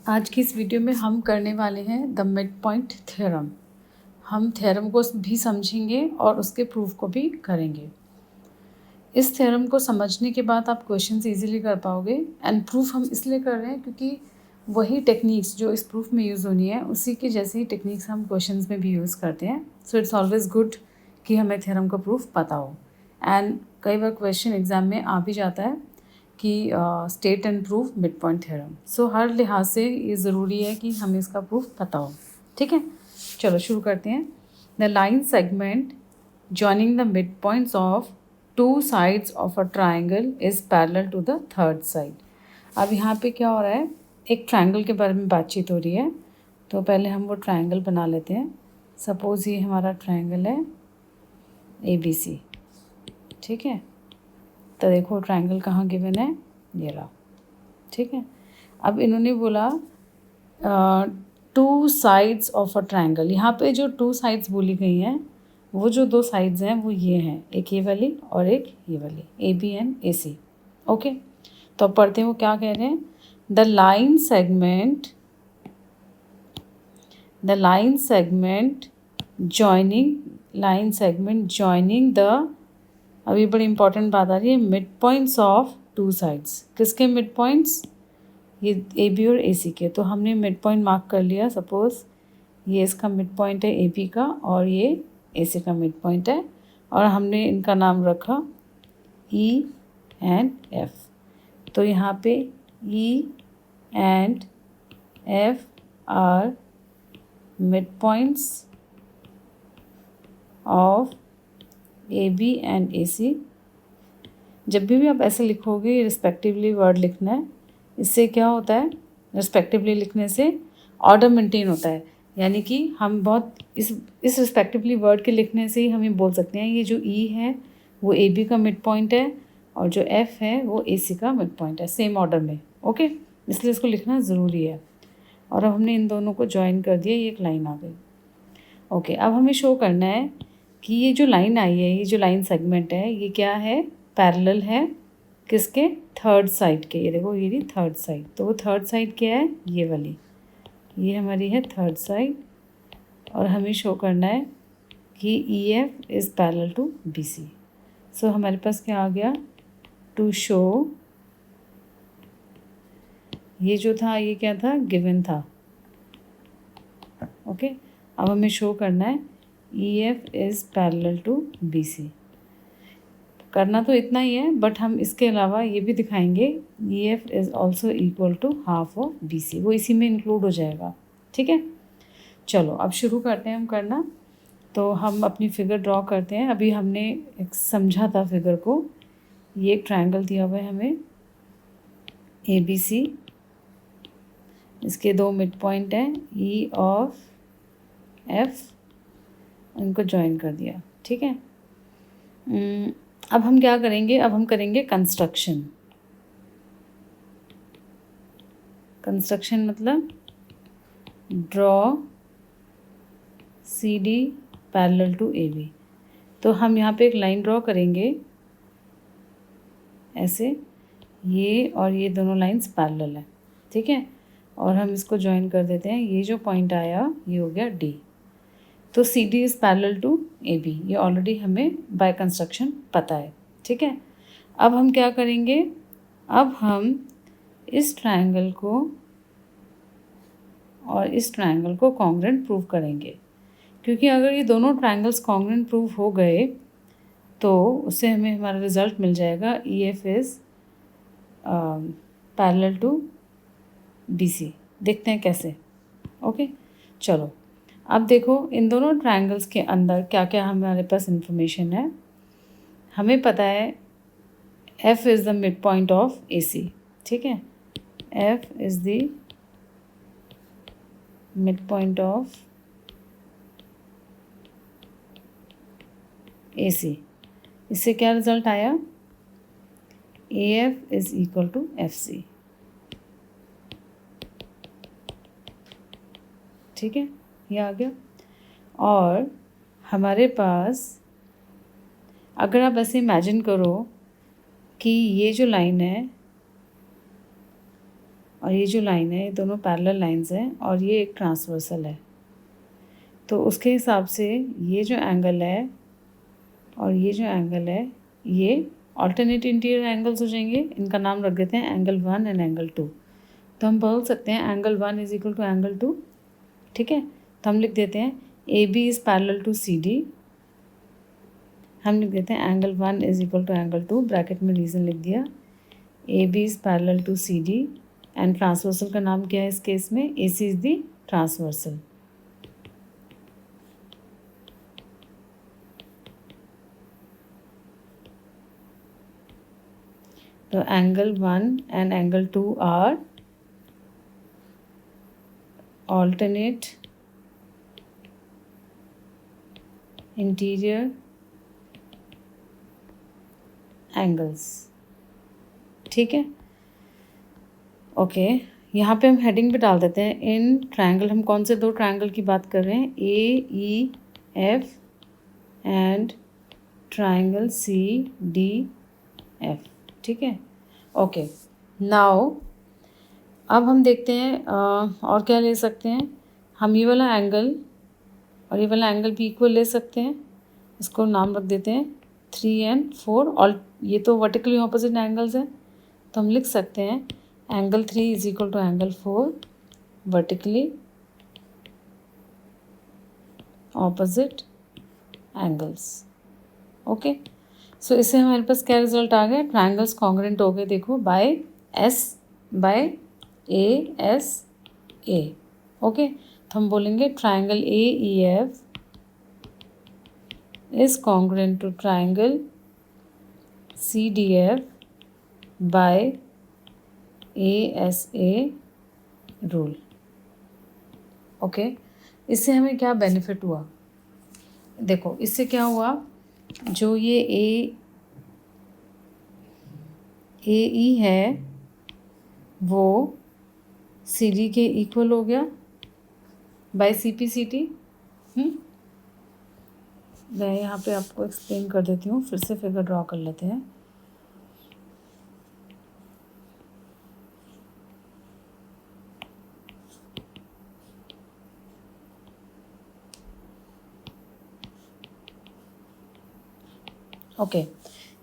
आज की इस वीडियो में हम करने वाले हैं द मिड पॉइंट थ्योरम। हम थ्योरम को भी समझेंगे और उसके प्रूफ को भी करेंगे। इस थ्योरम को समझने के बाद आप क्वेश्चंस इजीली कर पाओगे। एंड प्रूफ हम इसलिए कर रहे हैं क्योंकि वही टेक्निक्स जो इस प्रूफ में यूज़ होनी है उसी के जैसे ही टेक्निक्स हम क्वेश्चंस में भी यूज़ करते हैं। सो इट्स ऑलवेज़ गुड कि हमें थ्योरम का प्रूफ पता हो। एंड कई बार क्वेश्चन एग्ज़ाम में आ भी जाता है कि state and proof mid point theorem. So हर लिहाज से ये ज़रूरी है कि हमें इसका प्रूफ पता हो। ठीक है, चलो शुरू करते हैं। The line segment joining the mid points of two sides of a triangle is parallel to the third side. अब यहाँ पे क्या हो रहा है, एक ट्राइंगल के बारे में बातचीत हो रही है। तो पहले हम वो ट्राइंगल बना लेते हैं। सपोज़ ये हमारा ट्राइंगल है ABC। ठीक है, तो देखो ट्राइंगल कहाँ गिवन है, ये रहा। ठीक है, अब इन्होंने बोला to sides of a triangle. यहाँ पे जो टू साइड्स बोली गई हैं वो जो दो साइड्स हैं वो ये हैं, एक ये वाली और एक ये वाली, AB एंड AC। ओके, तो अब पढ़ते हैं वो क्या कह रहे हैं। The line segment joining the, अभी बड़ी इंपॉर्टेंट बात आ रही है, mid points of two sides. किसके मिड पॉइंट्स, ये AB और AC के। तो हमने मिड पॉइंट मार्क कर लिया। सपोज़ ये इसका मिड पॉइंट है AB का और ये AC का मिड पॉइंट है, और हमने इनका नाम रखा E एंड F। तो यहाँ पे E and F are mid points of AB and AC। जब भी आप ऐसे लिखोगे रिस्पेक्टिवली वर्ड लिखना है। इससे क्या होता है, रिस्पेक्टिवली लिखने से ऑर्डर मेंटेन होता है। यानी कि हम बहुत इस रिस्पेक्टिवली वर्ड के लिखने से ही हम ये बोल सकते हैं ये जो E है वो AB का मिड पॉइंट है और जो F है वो AC का मिड पॉइंट है, सेम ऑर्डर में। ओके, इसलिए इसको लिखना ज़रूरी है। और अब हमने इन दोनों को ज्वाइन कर दिया, ये एक लाइन आ गई। ओके, अब हमें शो करना है कि ये जो लाइन आई है, ये जो लाइन सेगमेंट है, ये क्या है, पैरेलल है किसके, थर्ड साइड के। ये देखो ये रही थर्ड साइड। तो वो थर्ड साइड क्या है, ये वाली, ये हमारी है थर्ड साइड। और हमें शो करना है कि EF is parallel to BC। So हमारे पास क्या आ गया, टू शो, ये जो था ये क्या था, गिवन था। ओके, अब हमें शो करना है EF is parallel to BC। करना तो इतना ही है, बट हम इसके अलावा ये भी दिखाएंगे EF is also equal to half of BC। वो इसी में इंक्लूड हो जाएगा। ठीक है, चलो अब शुरू करते हैं हम करना। तो हम अपनी फिगर ड्रॉ करते हैं। अभी हमने एक समझा था फिगर को। ये एक ट्रायंगल दिया हुआ है हमें ABC। इसके दो मिड पॉइंट हैं E ऑफ F, इनको ज्वाइन कर दिया। ठीक है, अब हम क्या करेंगे, अब हम करेंगे कंस्ट्रक्शन। मतलब draw CD parallel to AB। तो हम यहाँ पे एक लाइन ड्रॉ करेंगे ऐसे, ये और ये दोनों लाइंस पैरेलल है। ठीक है, और हम इसको ज्वाइन कर देते हैं। ये जो पॉइंट आया ये हो गया D। तो CD is parallel to AB, ये ऑलरेडी हमें बाय कंस्ट्रक्शन पता है। ठीक है, अब हम क्या करेंगे, अब हम इस ट्रायंगल को और इस ट्रायंगल को कॉन्ग्रुएंट प्रूव करेंगे। क्योंकि अगर ये दोनों ट्रायंगल्स कॉन्ग्रुएंट प्रूव हो गए तो उससे हमें हमारा रिज़ल्ट मिल जाएगा EF is parallel to BC। देखते हैं कैसे। ओके, चलो अब देखो इन दोनों ट्रायंगल्स के अंदर क्या क्या हमारे पास इंफॉर्मेशन है। हमें पता है F is the mid point of AC। ठीक है, F is the mid point of AC। इससे क्या रिज़ल्ट आया, AF is equal to FC। ठीक है, ये आ गया। और हमारे पास, अगर आप ऐसे इमेजिन करो कि ये जो लाइन है और ये जो लाइन है ये दोनों पैरेलल लाइंस हैं और ये एक ट्रांसवर्सल है। तो उसके हिसाब से ये जो एंगल है और ये जो एंगल है ये ऑल्टरनेट इंटीरियर एंगल्स हो जाएंगे। इनका नाम रख देते हैं एंगल 1 एंड एंगल 2। तो हम बोल सकते हैं angle 1 is equal to angle 2। ठीक है, तो हम लिख देते हैं A B is parallel to C D. हम लिख देते हैं angle 1 is equal to angle 2, bracket में रीज़न लिख दिया। A B is parallel to C D and transversal का नाम क्या है इस केस में, A C is the transversal. तो angle 1 and angle 2 are alternate interior angles. ठीक है, ओके। यहाँ पे हम हेडिंग पे डाल देते हैं इन ट्रायंगल। हम कौन से दो ट्रायंगल की बात कर रहे हैं, A E F and triangle C D F. ठीक है, ओके। नाउ अब हम देखते हैं और क्या ले सकते हैं। हम ये वाला एंगल और ये वाला एंगल भी इक्वल ले सकते हैं। इसको नाम रख देते हैं 3 एंड 4। और ये तो वर्टिकली ऑपोजिट एंगल्स हैं, तो हम लिख सकते हैं angle 3 is equal to angle 4 vertically opposite angles. Okay, so इससे हमारे पास क्या रिजल्ट आ गया, ट्रायंगल्स कॉन्ग्रुएंट हो गए। देखो by A S A. Okay, तो हम बोलेंगे triangle A E F is congruent to triangle C D F by A S A rule. Okay, इससे हमें क्या बेनिफिट हुआ, देखो इससे क्या हुआ, जो ये ए ई है वो सी डी के इक्वल हो गया by C P C T. मैं यहाँ पे आपको एक्सप्लेन कर देती हूँ, फिर से फिगर ड्रॉ कर लेते हैं। ओके,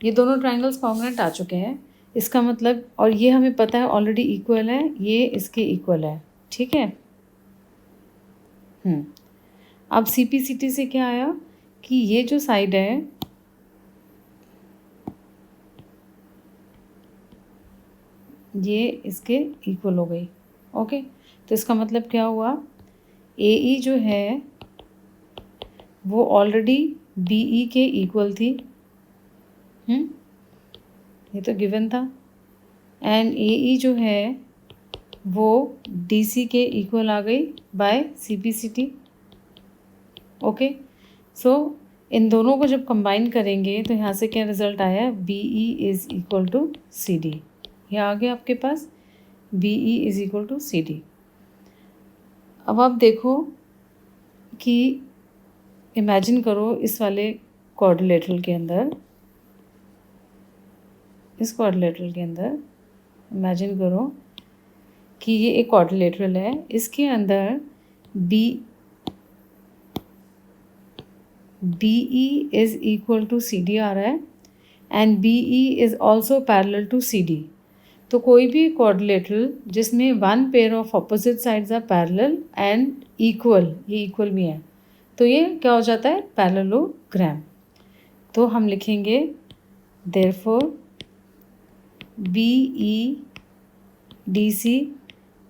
ये दोनों ट्रायंगल्स कॉन्ग्रुएंट आ चुके हैं। इसका मतलब, और ये हमें पता है ऑलरेडी इक्वल है, ये इसके इक्वल है। ठीक है, अब सी पी सी टी से क्या आया कि ये जो साइड है ये इसके इक्वल हो गई। ओके, तो इसका मतलब क्या हुआ, ए ई जो है वो ऑलरेडी बी ई के इक्वल थी। ये तो गिवन था। एंड ए ई जो है वो डी सी के इक्वल आ गई by C P C T. Okay, so इन दोनों को जब कंबाइन करेंगे तो यहाँ से क्या रिज़ल्ट आया, B E is equal to C D. ये आ गया आपके पास B E is equal to C D. अब आप देखो कि इमेजिन करो इस वाले क्वाड्रिलेटरल के अंदर, इस क्वाड्रिलेटरल के अंदर इमेजिन करो कि ये एक क्वाड्रिलेटरल है, इसके अंदर B E is equal to C D आ रहा है and B E is also parallel to C D. तो कोई भी क्वाड्रिलेटरल जिसमें one pair of opposite sides are parallel and equal, ये इक्वल भी है, तो ये क्या हो जाता है, पैरेललोग्राम। तो हम लिखेंगे therefore B E D C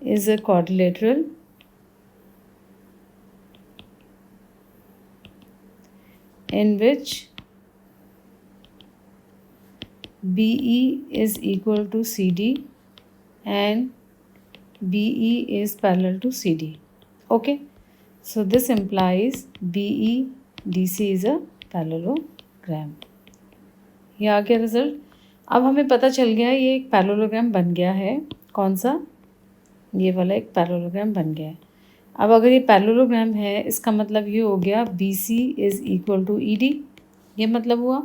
is a quadrilateral in which BE is equal to CD and BE is parallel to CD. Okay, so this implies BE DC is a parallelogram. ये आ गया result. अब हमें पता चल गया ये एक पैरेललोग्राम बन गया है। कौन सा, ये वाला एक पैरेललोग्राम बन गया है। अब अगर ये पैरेललोग्राम है इसका मतलब ये हो गया B C is equal to E D, ये मतलब हुआ।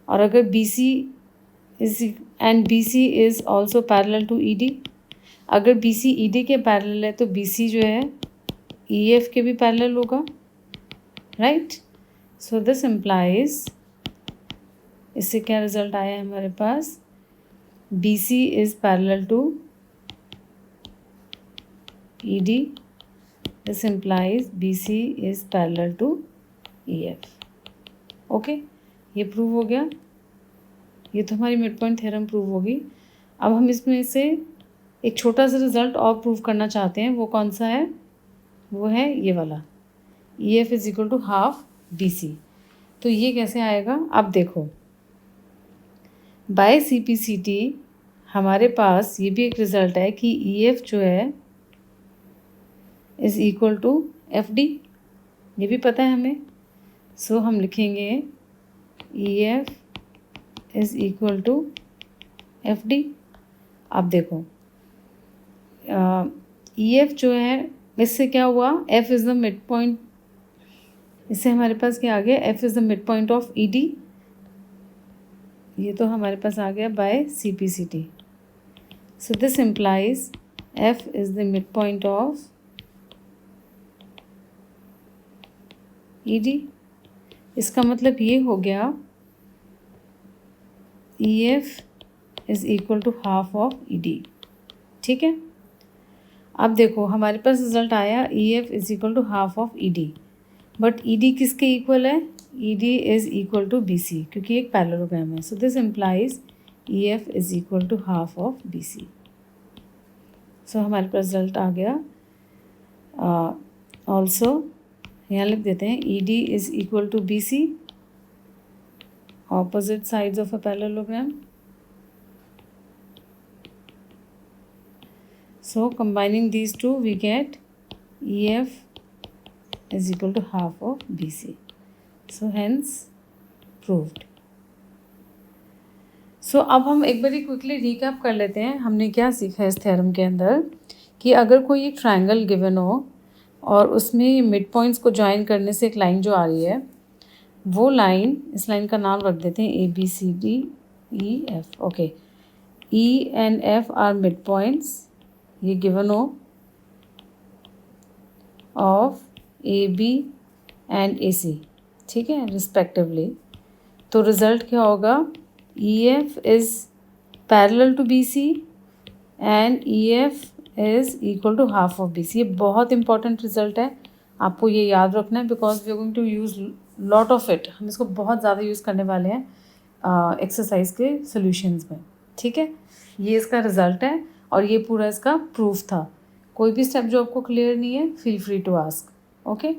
और अगर B C is and B C is also parallel to E D. अगर बी सी ई डी के पैरेलल है तो बी सी जो है ई एफ के भी पैरेलल होगा, राइट। सो दिस इम्प्लाइज, इससे क्या रिजल्ट आया है हमारे पास, B C is parallel to E D, this implies B C is parallel to E F. Okay, ये प्रूव हो गया। ये तो हमारी मिड पॉइंट थ्योरम प्रूव होगी। अब हम इसमें से एक छोटा सा रिजल्ट और प्रूव करना चाहते हैं। वो कौन सा है? वो है ये वाला, E F is equal to half B C. तो ये कैसे आएगा? अब देखो, by C P C T हमारे पास ये भी एक रिज़ल्ट है कि ई एफ जो है is equal to F D, ये भी पता है हमें। सो हम लिखेंगे E F is equal to F D. अब देखो ई एफ जो है, इससे क्या हुआ, F is the mid point, इससे हमारे पास क्या आ गया, F is the mid point of E D. ये तो हमारे पास आ गया by C P C T. So this implies F is the mid point of E D. इसका मतलब ये हो गया E F is equal to half of E D. ठीक है, अब देखो हमारे पास रिजल्ट आया E F is equal to half of E D, but E D किसके इक्वल है? E D is equal to B C, क्योंकि एक पैरेललोग्राम है। So this implies E F is equal to half of B C. So हमारे पास result आ गया। Also यहाँ लिख देते हैं E D is equal to B C, opposite sides of a parallelogram. So combining these two we get EF is equal to half of BC. So hence proved. So अब हम एक बारी quickly recap कर लेते हैं हमने क्या सीखा है इस थ्योरम के अंदर, कि अगर कोई एक ट्रायंगल गिवन हो और उसमें मिड पॉइंट्स को ज्वाइन करने से एक लाइन जो आ रही है, वो लाइन, इस लाइन का नाम रख देते हैं A B C D E F. Okay, E and F are mid points, ये गिवन हो of A B and A C, ठीक है, रिस्पेक्टिवली। तो रिज़ल्ट क्या होगा? E F is parallel to B C and E F is equal to half of B C. ये बहुत important result है, आपको ये याद रखना है, because we are going to use lot of it. हम इसको बहुत ज़्यादा यूज़ करने वाले हैं एक्सरसाइज के सॉल्यूशंस में। ठीक है, ये इसका रिज़ल्ट है और ये पूरा इसका प्रूफ था। कोई भी स्टेप जो आपको क्लियर नहीं है, feel free to ask. Okay.